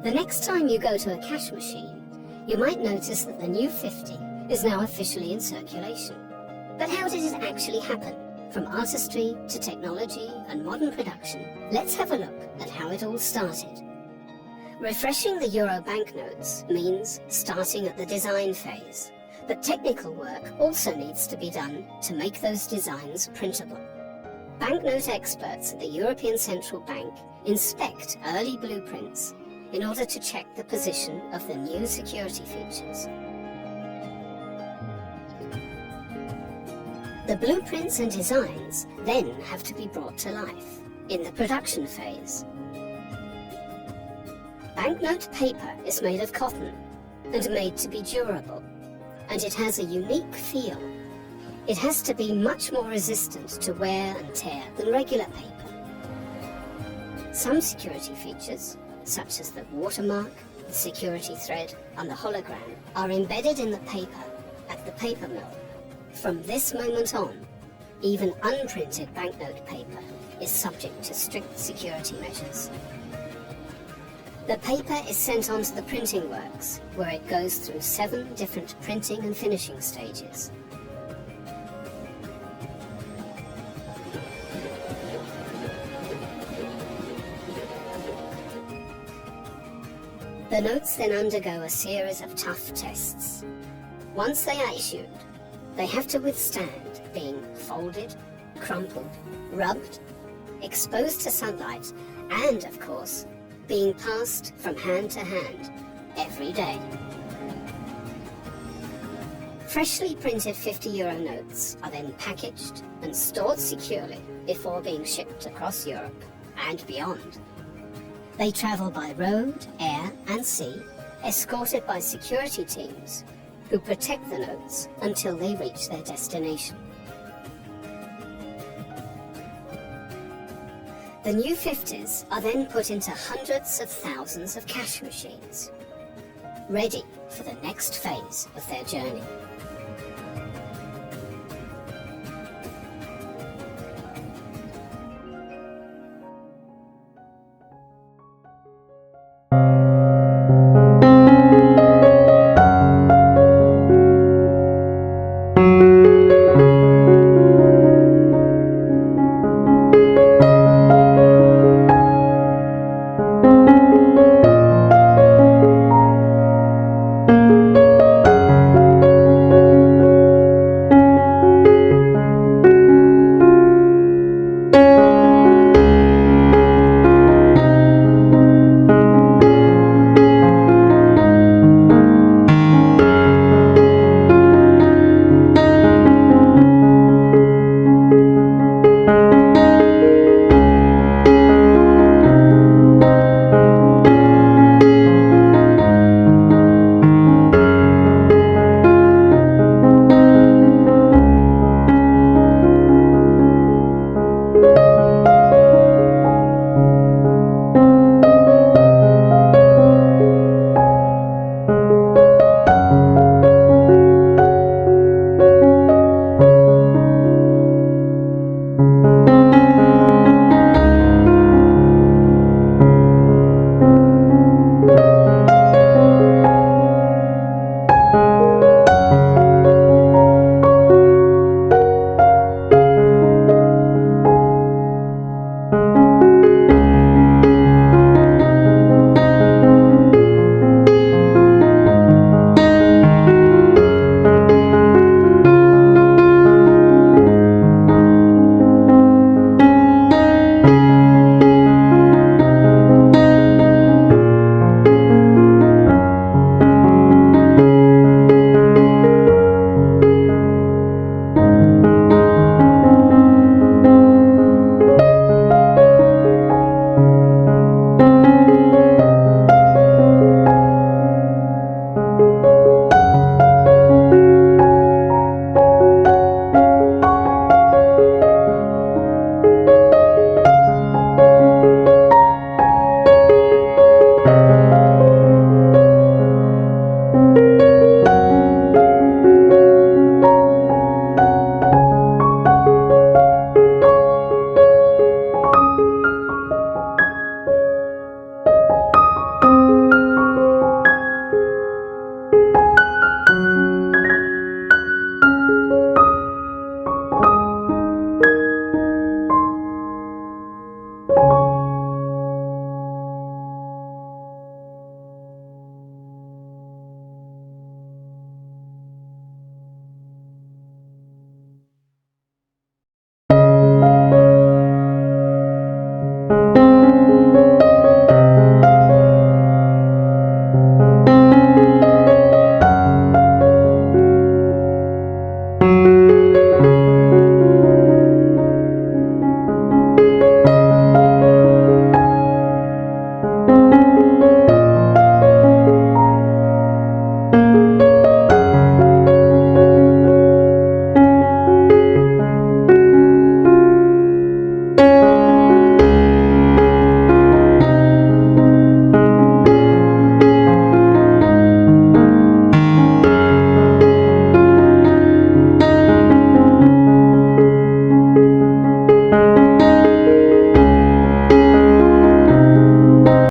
The next time you go to a cash machine, you might notice that the new 50 is now officially in circulation. But how did it actually happen? From artistry to technology and modern production, let's have a look at how it all started. Refreshing the Euro banknotes means starting at the design phase, but technical work also needs to be done to make those designs printable. Banknote experts at the European Central Bank inspect early blueprints in order to check the position of the new security features. The blueprints and designs then have to be brought to life in the production phase. Banknote paper is made of cotton and made to be durable, and it has a unique feel. It has to be much more resistant to wear and tear than regular paper. Some security features, such as the watermark, the security thread, and the hologram, are embedded in the paper at the paper mill. From this moment on, even unprinted banknote paper is subject to strict security measures. The paper is sent on to the printing works, where it goes through 7 different printing and finishing stages. The notes then undergo a series of tough tests. Once they are issued, they have to withstand being folded, crumpled, rubbed, exposed to sunlight, and, of course, being passed from hand to hand every day. Freshly printed €50 notes are then packaged and stored securely before being shipped across Europe and beyond. They travel by road, air, and sea, escorted by security teams who protect the notes until they reach their destination. The new 50s are then put into hundreds of thousands of cash machines, ready for the next phase of their journey. you